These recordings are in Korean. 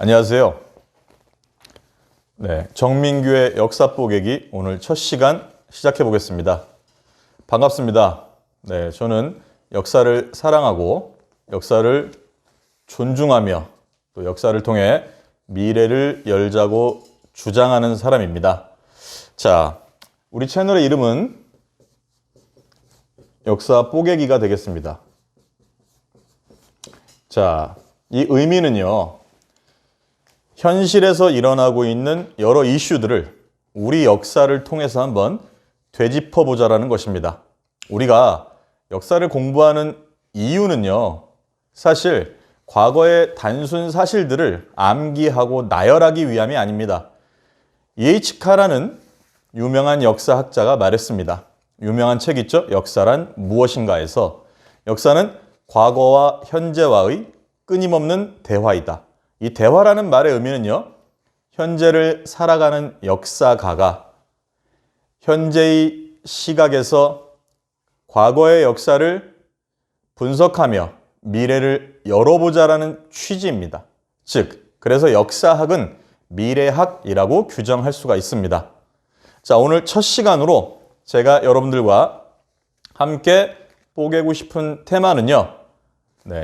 안녕하세요. 정민규의 역사 뽀개기 오늘 첫 시간 시작해 보겠습니다. 반갑습니다. 저는 역사를 사랑하고 역사를 존중하며 또 역사를 통해 미래를 열자고 주장하는 사람입니다. 자, 우리 채널의 이름은 역사 뽀개기가 되겠습니다. 자, 이 의미는요, 현실에서 일어나고 있는 여러 이슈들을 우리 역사를 통해서 한번 되짚어 보자라는 것입니다. 우리가 역사를 공부하는 이유는요, 사실 과거의 단순 사실들을 암기하고 나열하기 위함이 아닙니다. E.H. 카라는 유명한 역사학자가 말했습니다. 유명한 책 있죠? 역사란 무엇인가에서 역사는 과거와 현재와의 끊임없는 대화이다. 이 대화라는 말의 의미는요, 현재를 살아가는 역사가가 현재의 시각에서 과거의 역사를 분석하며 미래를 열어보자라는 취지입니다. 즉, 그래서 역사학은 미래학이라고 규정할 수가 있습니다. 자, 오늘 첫 시간으로 제가 여러분들과 함께 뽀개고 싶은 테마는요,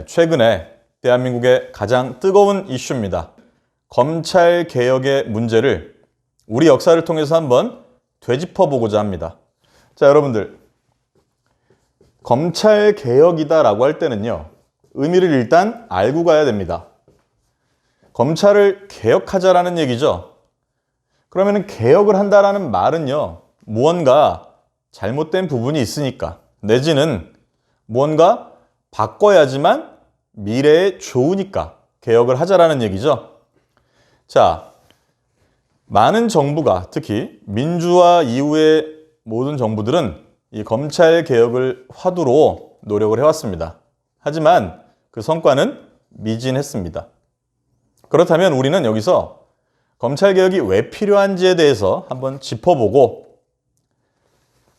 최근에 대한민국의 가장 뜨거운 이슈입니다. 검찰개혁의 문제를 우리 역사를 통해서 한번 되짚어보고자 합니다. 자, 여러분들, 검찰개혁이다라고 할 때는요, 의미를 일단 알고 가야 됩니다. 검찰을 개혁하자라는 얘기죠. 그러면 개혁을 한다라는 말은요, 무언가 잘못된 부분이 있으니까, 내지는 무언가 바꿔야지만 미래에 좋으니까 개혁을 하자라는 얘기죠. 자, 많은 정부가, 특히 민주화 이후의 모든 정부들은 이 검찰 개혁을 화두로 노력을 해왔습니다. 하지만 그 성과는 미진했습니다. 그렇다면 우리는 여기서 검찰 개혁이 왜 필요한지에 대해서 한번 짚어보고,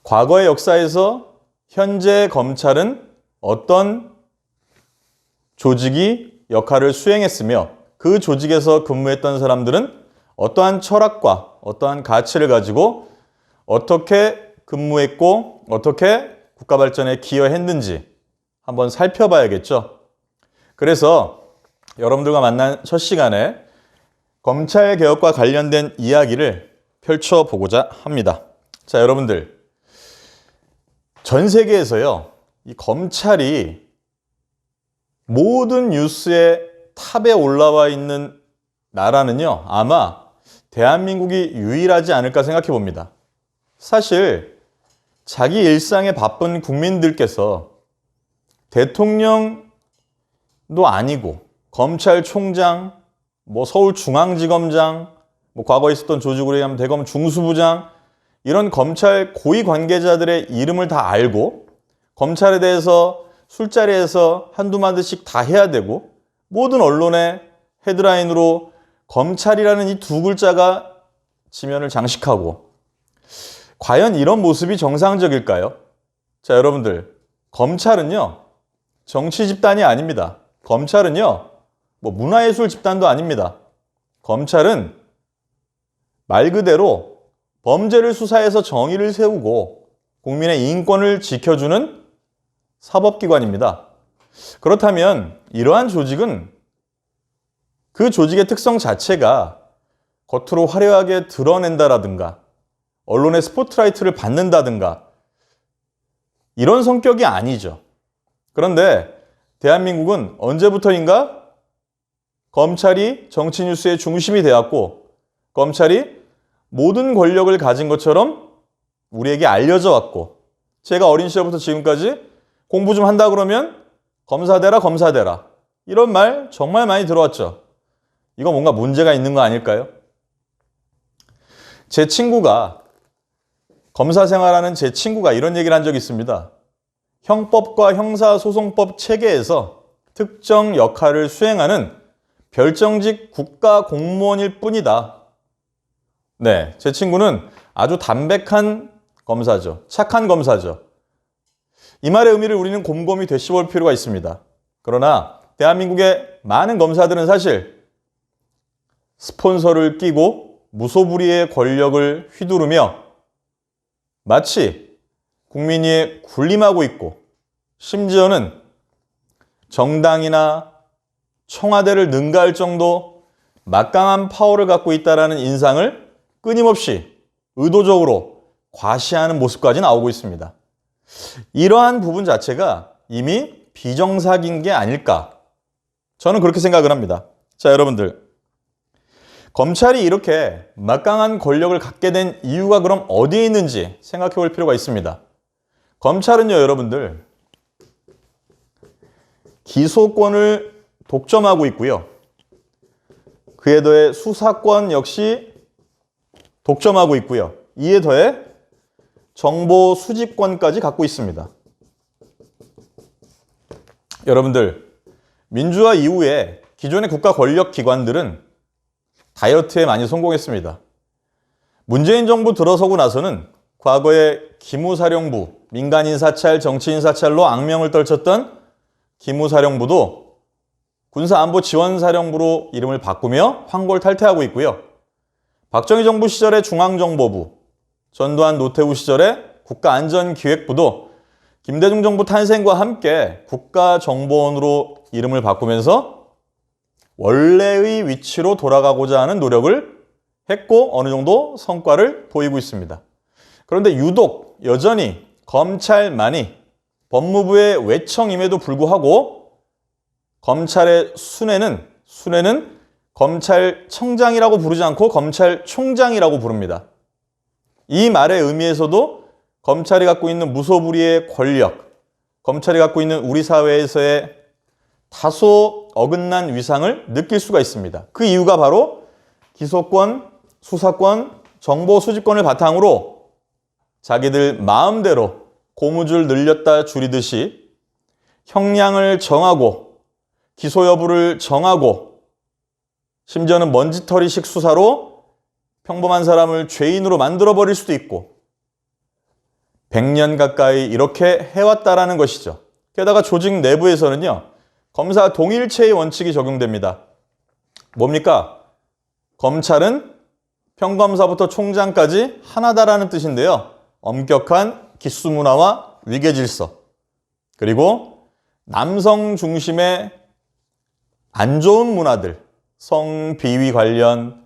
과거의 역사에서 현재 검찰은 어떤 조직이 역할을 수행했으며 그 조직에서 근무했던 사람들은 어떠한 철학과 어떠한 가치를 가지고 어떻게 근무했고 어떻게 국가 발전에 기여했는지 한번 살펴봐야겠죠. 그래서 여러분들과 만난 첫 시간에 검찰 개혁과 관련된 이야기를 펼쳐보고자 합니다. 자, 여러분들, 전 세계에서요, 이 검찰이 모든 뉴스의 탑에 올라와 있는 나라는요, 아마 대한민국이 유일하지 않을까 생각해 봅니다. 사실 자기 일상에 바쁜 국민들께서 대통령도 아니고 검찰총장, 서울중앙지검장, 과거에 있었던 조직으로 얘기하면 대검 중수부장, 이런 검찰 고위 관계자들의 이름을 다 알고 검찰에 대해서 술자리에서 한두 마디씩 다 해야 되고, 모든 언론의 헤드라인으로 검찰이라는 이 두 글자가 지면을 장식하고, 과연 이런 모습이 정상적일까요? 자, 여러분들, 검찰은요, 정치 집단이 아닙니다. 검찰은요, 문화예술 집단도 아닙니다. 검찰은 말 그대로 범죄를 수사해서 정의를 세우고 국민의 인권을 지켜주는 사법기관입니다. 그렇다면 이러한 조직은 그 조직의 특성 자체가 겉으로 화려하게 드러낸다라든가 언론의 스포트라이트를 받는다든가 이런 성격이 아니죠. 그런데 대한민국은 언제부터인가 검찰이 정치 뉴스의 중심이 되었고, 검찰이 모든 권력을 가진 것처럼 우리에게 알려져 왔고, 제가 어린 시절부터 지금까지 공부 좀 한다 그러면 검사대라 검사대라, 이런 말 정말 많이 들어왔죠. 이거 뭔가 문제가 있는 거 아닐까요? 제 친구가, 검사 생활하는 제 친구가 이런 얘기를 한 적이 있습니다. 형법과 형사소송법 체계에서 특정 역할을 수행하는 별정직 국가 공무원일 뿐이다. 제 친구는 아주 담백한 검사죠. 착한 검사죠. 이 말의 의미를 우리는 곰곰이 되씹을 필요가 있습니다. 그러나 대한민국의 많은 검사들은 사실 스폰서를 끼고 무소불위의 권력을 휘두르며 마치 국민위에 군림하고 있고 심지어는 정당이나 청와대를 능가할 정도 막강한 파워를 갖고 있다는 인상을 끊임없이 의도적으로 과시하는 모습까지 나오고 있습니다. 이러한 부분 자체가 이미 비정상인 게 아닐까, 저는 그렇게 생각을 합니다. 자, 여러분들, 검찰이 이렇게 막강한 권력을 갖게 된 이유가 그럼 어디에 있는지 생각해 볼 필요가 있습니다. 검찰은요, 여러분들, 기소권을 독점하고 있고요. 그에 더해 수사권 역시 독점하고 있고요. 이에 더해 정보 수집권까지 갖고 있습니다. 여러분들, 민주화 이후에 기존의 국가 권력 기관들은 다이어트에 많이 성공했습니다. 문재인 정부 들어서고 나서는 과거에 기무사령부, 민간인 사찰, 정치인 사찰로 악명을 떨쳤던 기무사령부도 군사안보지원사령부로 이름을 바꾸며 황골탈퇴하고 있고요. 박정희 정부 시절의 중앙정보부, 전두환 노태우 시절의 국가안전기획부도 김대중 정부 탄생과 함께 국가정보원으로 이름을 바꾸면서 원래의 위치로 돌아가고자 하는 노력을 했고 어느 정도 성과를 보이고 있습니다. 그런데 유독 여전히 검찰만이 법무부의 외청임에도 불구하고 검찰의 순회는 검찰청장이라고 부르지 않고 검찰총장이라고 부릅니다. 이 말의 의미에서도 검찰이 갖고 있는 무소불위의 권력, 검찰이 갖고 있는 우리 사회에서의 다소 어긋난 위상을 느낄 수가 있습니다. 그 이유가 바로 기소권, 수사권, 정보 수집권을 바탕으로 자기들 마음대로 고무줄 늘렸다 줄이듯이 형량을 정하고 기소 여부를 정하고 심지어는 먼지털이식 수사로 평범한 사람을 죄인으로 만들어버릴 수도 있고 100년 가까이 이렇게 해왔다라는 것이죠. 게다가 조직 내부에서는요, 검사 동일체의 원칙이 적용됩니다. 뭡니까? 검찰은 평검사부터 총장까지 하나다라는 뜻인데요. 엄격한 기수 문화와 위계 질서, 그리고 남성 중심의 안 좋은 문화들, 성비위 관련,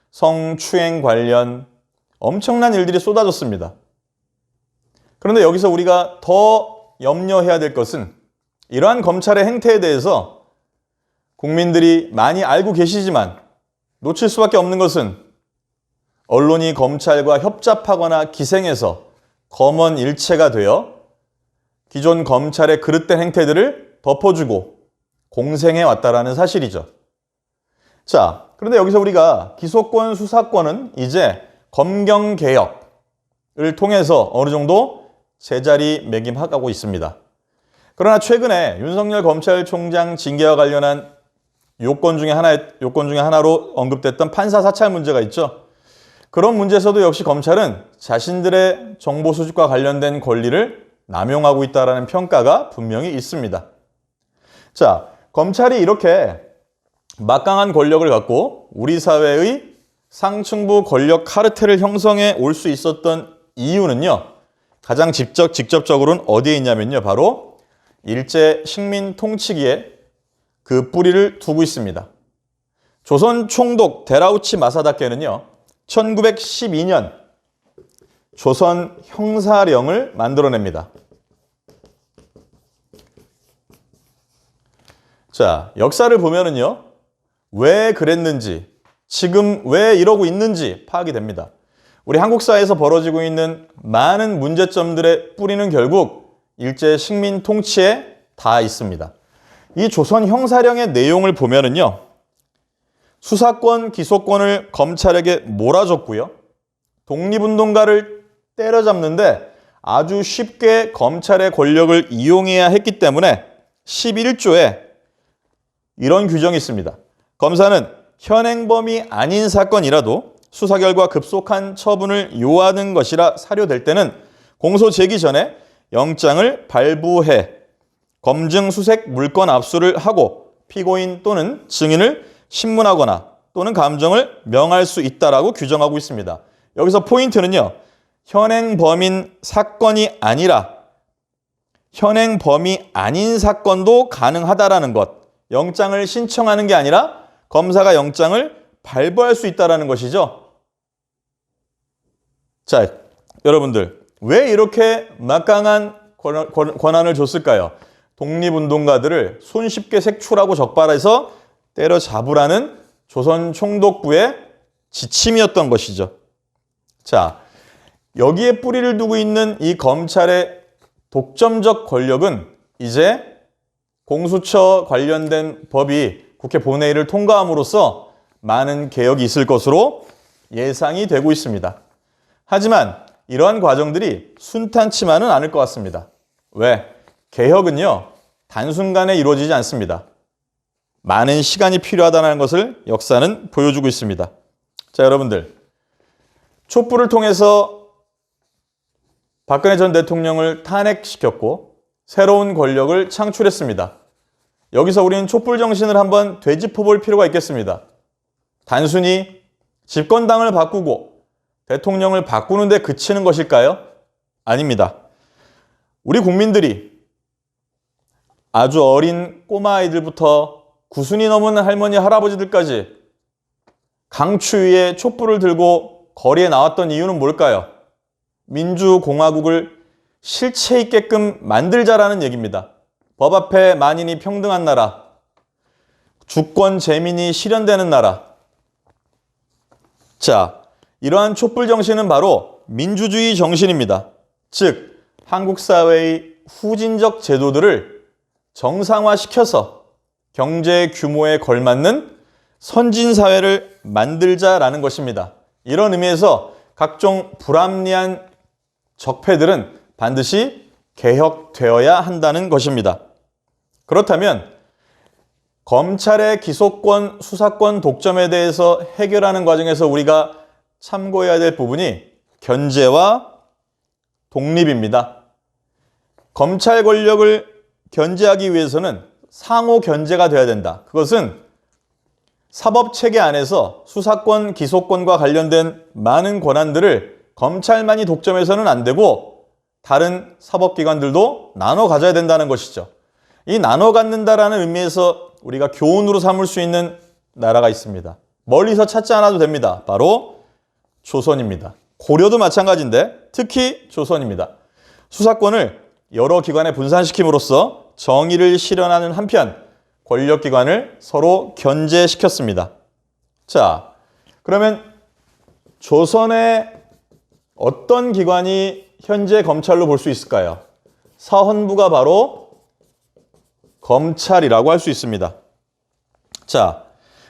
성추행 관련 엄청난 일들이 쏟아졌습니다. 그런데 여기서 우리가 더 염려해야 될 것은 이러한 검찰의 행태에 대해서 국민들이 많이 알고 계시지만 놓칠 수밖에 없는 것은 언론이 검찰과 협잡하거나 기생해서 검언일체가 되어 기존 검찰의 그릇된 행태들을 덮어주고 공생해 왔다라는 사실이죠. 자, 그런데 여기서 우리가 기소권, 수사권은 이제 검경개혁을 통해서 어느 정도 제자리매김하고 있습니다. 그러나 최근에 윤석열 검찰총장 징계와 관련한 요건 중에 하나로 언급됐던 판사 사찰 문제가 있죠. 그런 문제에서도 역시 검찰은 자신들의 정보 수집과 관련된 권리를 남용하고 있다는 평가가 분명히 있습니다. 자, 검찰이 이렇게 막강한 권력을 갖고 우리 사회의 상층부 권력 카르텔을 형성해 올 수 있었던 이유는요, 가장 직접적으로는 어디에 있냐면요, 바로 일제 식민 통치기에 그 뿌리를 두고 있습니다. 조선 총독 데라우치 마사다케는요, 1912년 조선 형사령을 만들어냅니다. 자, 역사를 보면은요, 왜 그랬는지, 지금 왜 이러고 있는지 파악이 됩니다. 우리 한국 사회에서 벌어지고 있는 많은 문제점들의 뿌리는 결국 일제 식민 통치에 다 있습니다. 이 조선 형사령의 내용을 보면은요, 수사권, 기소권을 검찰에게 몰아줬고요, 독립운동가를 때려잡는데 아주 쉽게 검찰의 권력을 이용해야 했기 때문에 11조에 이런 규정이 있습니다. 검사는 현행범이 아닌 사건이라도 수사 결과 급속한 처분을 요하는 것이라 사료될 때는 공소 제기 전에 영장을 발부해 검증 수색 물건 압수를 하고 피고인 또는 증인을 신문하거나 또는 감정을 명할 수 있다라고 규정하고 있습니다. 여기서 포인트는요. 현행 범인 사건이 아니라 현행 범위 아닌 사건도 가능하다라는 것. 영장을 신청하는 게 아니라 검사가 영장을 발부할 수 있다는 것이죠. 자, 여러분들 왜 이렇게 막강한 권한을 줬을까요? 독립운동가들을 손쉽게 색출하고 적발해서 때려잡으라는 조선 총독부의 지침이었던 것이죠. 자, 여기에 뿌리를 두고 있는 이 검찰의 독점적 권력은 이제 공수처 관련된 법이 국회 본회의를 통과함으로써 많은 개혁이 있을 것으로 예상이 되고 있습니다. 하지만 이러한 과정들이 순탄치만은 않을 것 같습니다. 왜? 개혁은요, 단순간에 이루어지지 않습니다. 많은 시간이 필요하다는 것을 역사는 보여주고 있습니다. 자, 여러분들. 촛불을 통해서 박근혜 전 대통령을 탄핵시켰고 새로운 권력을 창출했습니다. 여기서 우리는 촛불 정신을 한번 되짚어 볼 필요가 있겠습니다. 단순히 집권당을 바꾸고 대통령을 바꾸는 데 그치는 것일까요? 아닙니다. 우리 국민들이 아주 어린 꼬마아이들부터 구순이 넘은 할머니, 할아버지들까지 강추위에 촛불을 들고 거리에 나왔던 이유는 뭘까요? 민주공화국을 실체 있게끔 만들자라는 얘기입니다. 법 앞에 만인이 평등한 나라, 주권 재민이 실현되는 나라. 자, 이러한 촛불 정신은 바로 민주주의 정신입니다. 즉, 한국 사회의 후진적 제도들을 정상화시켜서 경제 규모에 걸맞는 선진 사회를 만들자라는 것입니다. 이런 의미에서 각종 불합리한 적폐들은 반드시 개혁되어야 한다는 것입니다. 그렇다면 검찰의 기소권, 수사권 독점에 대해서 해결하는 과정에서 우리가 참고해야 될 부분이 견제와 독립입니다. 검찰 권력을 견제하기 위해서는 상호 견제가 돼야 된다. 그것은 사법체계 안에서 수사권, 기소권과 관련된 많은 권한들을 검찰만이 독점해서는 안 되고 다른 사법기관들도 나눠 가져야 된다는 것이죠. 이 나눠 갖는다라는 의미에서 우리가 교훈으로 삼을 수 있는 나라가 있습니다. 멀리서 찾지 않아도 됩니다. 바로 조선입니다. 고려도 마찬가지인데 특히 조선입니다. 수사권을 여러 기관에 분산시킴으로써 정의를 실현하는 한편 권력기관을 서로 견제시켰습니다. 자, 그러면 조선의 어떤 기관이 현재 검찰로 볼 수 있을까요? 사헌부가 바로 검찰이라고 할 수 있습니다. 자,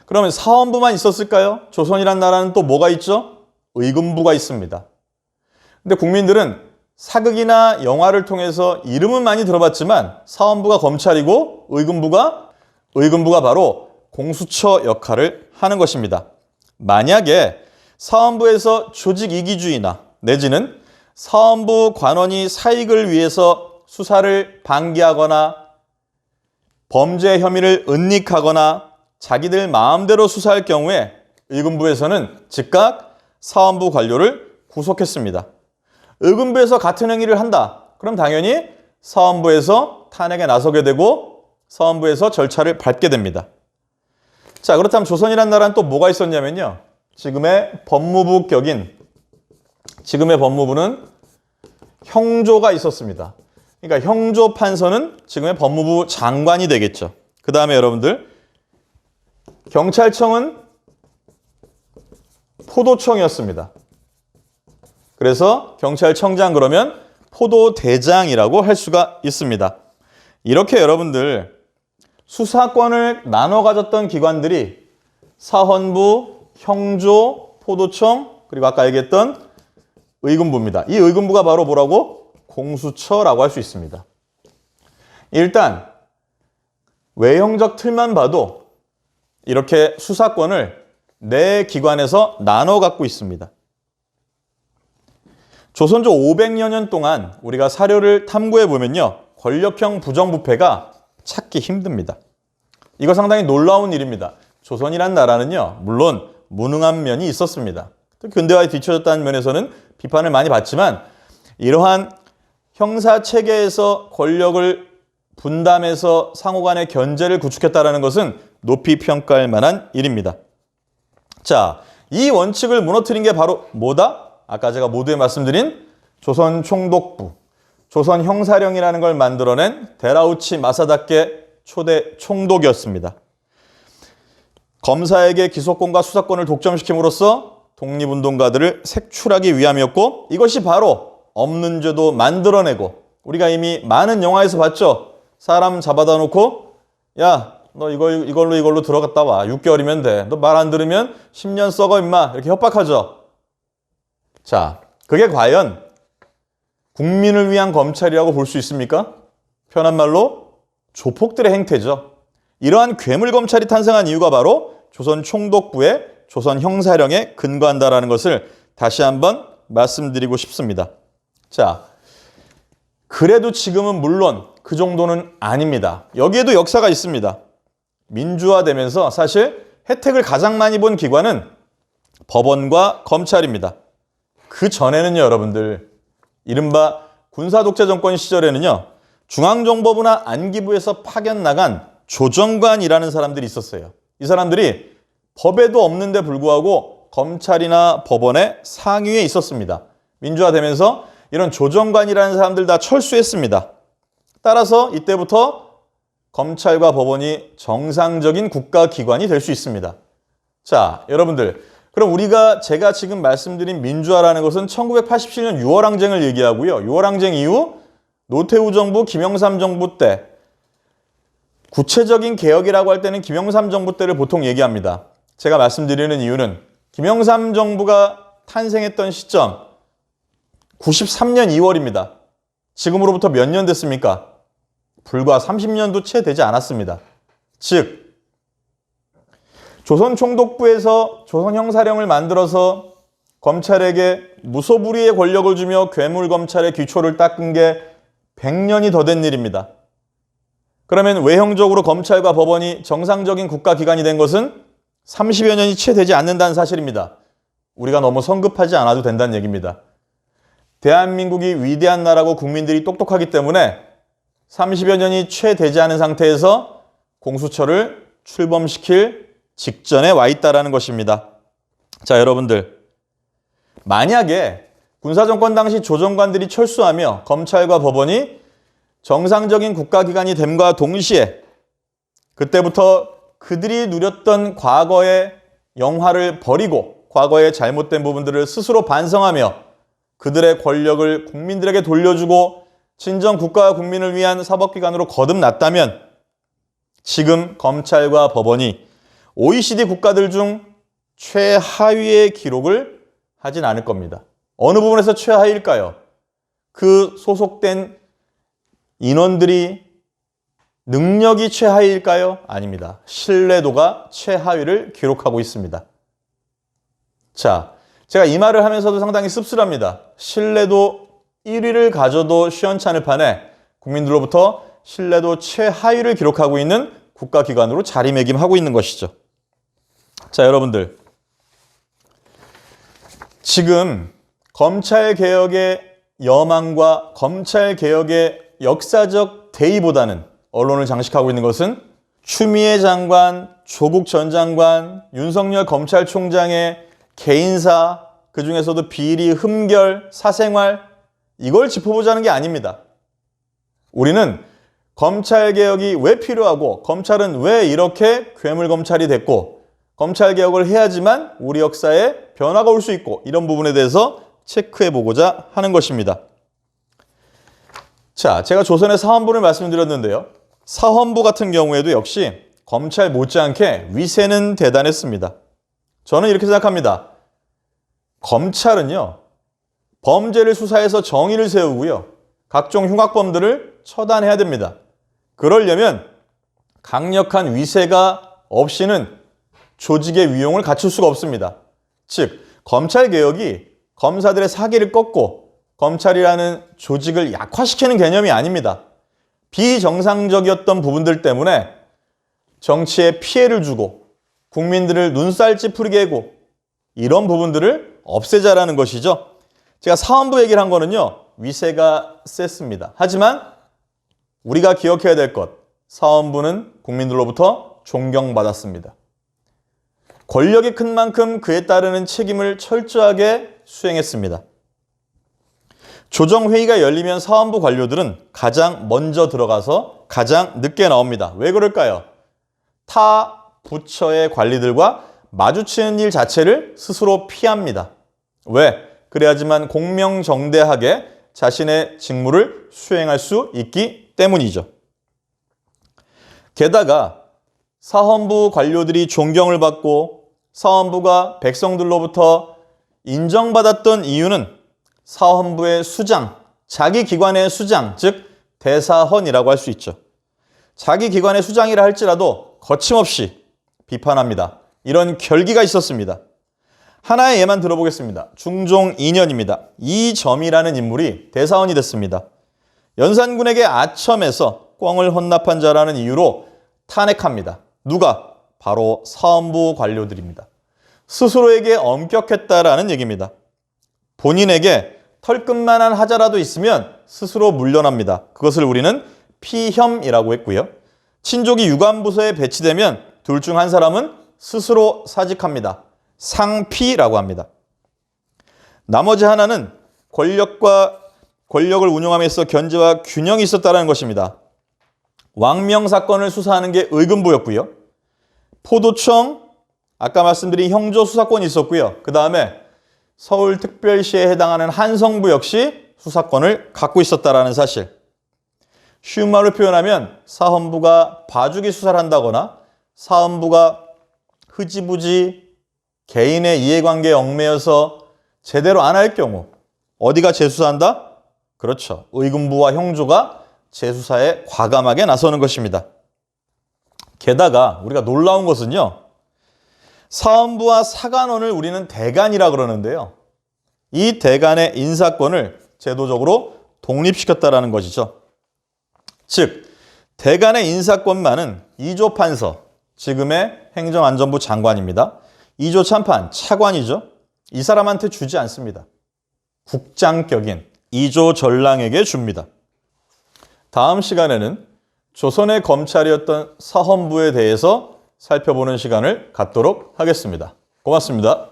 그러면 사헌부만 있었을까요? 조선이란 나라는 또 뭐가 있죠? 의금부가 있습니다. 근데 국민들은 사극이나 영화를 통해서 이름은 많이 들어봤지만 사헌부가 검찰이고 의금부가 바로 공수처 역할을 하는 것입니다. 만약에 사헌부에서 조직 이기주의나 내지는 사헌부 관원이 사익을 위해서 수사를 방기하거나 범죄 혐의를 은닉하거나 자기들 마음대로 수사할 경우에 의금부에서는 즉각 사헌부 관료를 구속했습니다. 의금부에서 같은 행위를 한다. 그럼 당연히 사헌부에서 탄핵에 나서게 되고 사헌부에서 절차를 밟게 됩니다. 자, 그렇다면 조선이란 나라는 또 뭐가 있었냐면요. 지금의 법무부 격인 지금의 법무부는 형조가 있었습니다. 그러니까 형조 판서는 지금의 법무부 장관이 되겠죠. 그 다음에 여러분들 경찰청은 포도청이었습니다. 그래서 경찰청장 그러면 포도대장이라고 할 수가 있습니다. 이렇게 여러분들 수사권을 나눠 가졌던 기관들이 사헌부, 형조, 포도청, 그리고 아까 얘기했던 의금부입니다. 이 의금부가 바로 뭐라고? 공수처라고 할 수 있습니다. 일단 외형적 틀만 봐도 이렇게 수사권을 네 기관에서 나눠 갖고 있습니다. 조선조 500여 년 동안 우리가 사료를 탐구해 보면요. 권력형 부정부패가 찾기 힘듭니다. 이거 상당히 놀라운 일입니다. 조선이란 나라는요, 물론 무능한 면이 있었습니다. 근대화에 뒤처졌다는 면에서는 비판을 많이 받지만 이러한 형사 체계에서 권력을 분담해서 상호 간의 견제를 구축했다는 것은 높이 평가할 만한 일입니다. 자, 이 원칙을 무너뜨린 게 바로 뭐다? 아까 제가 모두에 말씀드린 조선 총독부, 조선 형사령이라는 걸 만들어낸 데라우치 마사다케 초대 총독이었습니다. 검사에게 기소권과 수사권을 독점시킴으로써 독립운동가들을 색출하기 위함이었고, 이것이 바로 없는 죄도 만들어내고, 우리가 이미 많은 영화에서 봤죠. 사람 잡아다 놓고 야, 너 이걸로 들어갔다 와. 6개월이면 돼. 너 말 안 들으면 10년 썩어 임마. 이렇게 협박하죠. 자, 그게 과연 국민을 위한 검찰이라고 볼 수 있습니까? 편한 말로 조폭들의 행태죠. 이러한 괴물검찰이 탄생한 이유가 바로 조선 총독부의 조선 형사령에 근거한다라는 것을 다시 한번 말씀드리고 싶습니다. 자, 그래도 지금은 물론 그 정도는 아닙니다. 여기에도 역사가 있습니다. 민주화되면서 사실 혜택을 가장 많이 본 기관은 법원과 검찰입니다. 그 전에는요, 여러분들, 이른바 군사독재 정권 시절에는요, 중앙정보부나 안기부에서 파견 나간 조정관이라는 사람들이 있었어요. 이 사람들이 법에도 없는데 불구하고 검찰이나 법원의 상위에 있었습니다. 민주화되면서 이런 조정관이라는 사람들 다 철수했습니다. 따라서 이때부터 검찰과 법원이 정상적인 국가기관이 될 수 있습니다. 자, 여러분들, 그럼 제가 지금 말씀드린 민주화라는 것은 1987년 6월 항쟁을 얘기하고요. 6월 항쟁 이후 노태우 정부, 김영삼 정부 때, 구체적인 개혁이라고 할 때는 김영삼 정부 때를 보통 얘기합니다. 제가 말씀드리는 이유는 김영삼 정부가 탄생했던 시점 93년 2월입니다. 지금으로부터 몇 년 됐습니까? 불과 30년도 채 되지 않았습니다. 즉, 조선 총독부에서 조선 형사령을 만들어서 검찰에게 무소불위의 권력을 주며 괴물검찰의 기초를 닦은 게 100년이 더 된 일입니다. 그러면 외형적으로 검찰과 법원이 정상적인 국가기관이 된 것은 30여 년이 채 되지 않는다는 사실입니다. 우리가 너무 성급하지 않아도 된다는 얘기입니다. 대한민국이 위대한 나라고 국민들이 똑똑하기 때문에 30여 년이 채 되지 않은 상태에서 공수처를 출범시킬 직전에 와 있다는 것입니다. 자, 여러분들, 만약에 군사정권 당시 조정관들이 철수하며 검찰과 법원이 정상적인 국가기관이 됨과 동시에 그때부터 그들이 누렸던 과거의 영화를 버리고 과거의 잘못된 부분들을 스스로 반성하며 그들의 권력을 국민들에게 돌려주고 진정 국가와 국민을 위한 사법기관으로 거듭났다면 지금 검찰과 법원이 OECD 국가들 중 최하위의 기록을 하진 않을 겁니다. 어느 부분에서 최하위일까요? 그 소속된 인원들이 능력이 최하위일까요? 아닙니다. 신뢰도가 최하위를 기록하고 있습니다. 자, 제가 이 말을 하면서도 상당히 씁쓸합니다. 신뢰도 1위를 가져도 시원찮을 판에 국민들로부터 신뢰도 최하위를 기록하고 있는 국가기관으로 자리매김하고 있는 것이죠. 자, 여러분들, 지금 검찰개혁의 여망과 검찰개혁의 역사적 대의보다는 언론을 장식하고 있는 것은 추미애 장관, 조국 전 장관, 윤석열 검찰총장의 개인사, 그중에서도 비리, 흠결, 사생활, 이걸 짚어보자는 게 아닙니다. 우리는 검찰개혁이 왜 필요하고 검찰은 왜 이렇게 괴물검찰이 됐고 검찰개혁을 해야지만 우리 역사에 변화가 올 수 있고 이런 부분에 대해서 체크해보고자 하는 것입니다. 자, 제가 조선의 사헌부를 말씀드렸는데요. 사헌부 같은 경우에도 역시 검찰 못지않게 위세는 대단했습니다. 저는 이렇게 생각합니다. 검찰은요, 범죄를 수사해서 정의를 세우고요, 각종 흉악범들을 처단해야 됩니다. 그러려면 강력한 위세가 없이는 조직의 위용을 갖출 수가 없습니다. 즉, 검찰개혁이 검사들의 사기를 꺾고 검찰이라는 조직을 약화시키는 개념이 아닙니다. 비정상적이었던 부분들 때문에 정치에 피해를 주고 국민들을 눈살 찌푸리게 하고 이런 부분들을 없애자라는 것이죠. 제가 사헌부 얘기를 한 거는요. 위세가 셌습니다. 하지만 우리가 기억해야 될 것, 사헌부는 국민들로부터 존경받았습니다. 권력이 큰 만큼 그에 따르는 책임을 철저하게 수행했습니다. 조정회의가 열리면 사헌부 관료들은 가장 먼저 들어가서 가장 늦게 나옵니다. 왜 그럴까요? 타 부처의 관리들과 마주치는 일 자체를 스스로 피합니다. 왜? 그래야지만 공명정대하게 자신의 직무를 수행할 수 있기 때문이죠. 게다가 사헌부 관료들이 존경을 받고 사헌부가 백성들로부터 인정받았던 이유는 사헌부의 수장, 자기 기관의 수장, 즉 대사헌이라고 할 수 있죠. 자기 기관의 수장이라 할지라도 거침없이 비판합니다. 이런 결기가 있었습니다. 하나의 예만 들어보겠습니다. 중종 2년입니다. 이점이라는 인물이 대사헌이 됐습니다. 연산군에게 아첨에서 꿩을 헌납한 자라는 이유로 탄핵합니다. 누가? 바로 사헌부 관료들입니다. 스스로에게 엄격했다라는 얘기입니다. 본인에게 털끝만한 하자라도 있으면 스스로 물러납니다. 그것을 우리는 피혐이라고 했고요. 친족이 유관부서에 배치되면 둘 중 한 사람은 스스로 사직합니다. 상피라고 합니다. 나머지 하나는 권력을 운용함에 있어 견제와 균형이 있었다는 것입니다. 왕명 사건을 수사하는 게 의금부였고요. 포도청, 아까 말씀드린 형조 수사권이 있었고요. 그 다음에 서울특별시에 해당하는 한성부 역시 수사권을 갖고 있었다는 사실. 쉬운 말로 표현하면 사헌부가 봐주기 수사를 한다거나 사헌부가 흐지부지 개인의 이해관계에 얽매여서 제대로 안 할 경우 어디가 재수사한다? 그렇죠. 의금부와 형조가 재수사에 과감하게 나서는 것입니다. 게다가 우리가 놀라운 것은요. 사헌부와 사간원을 우리는 대간이라 그러는데요. 이 대간의 인사권을 제도적으로 독립시켰다는 것이죠. 즉, 대간의 인사권만은 2조 판서, 지금의 행정안전부 장관입니다. 2조 참판, 차관이죠. 이 사람한테 주지 않습니다. 국장격인 2조 전랑에게 줍니다. 다음 시간에는 조선의 검찰이었던 사헌부에 대해서 살펴보는 시간을 갖도록 하겠습니다. 고맙습니다.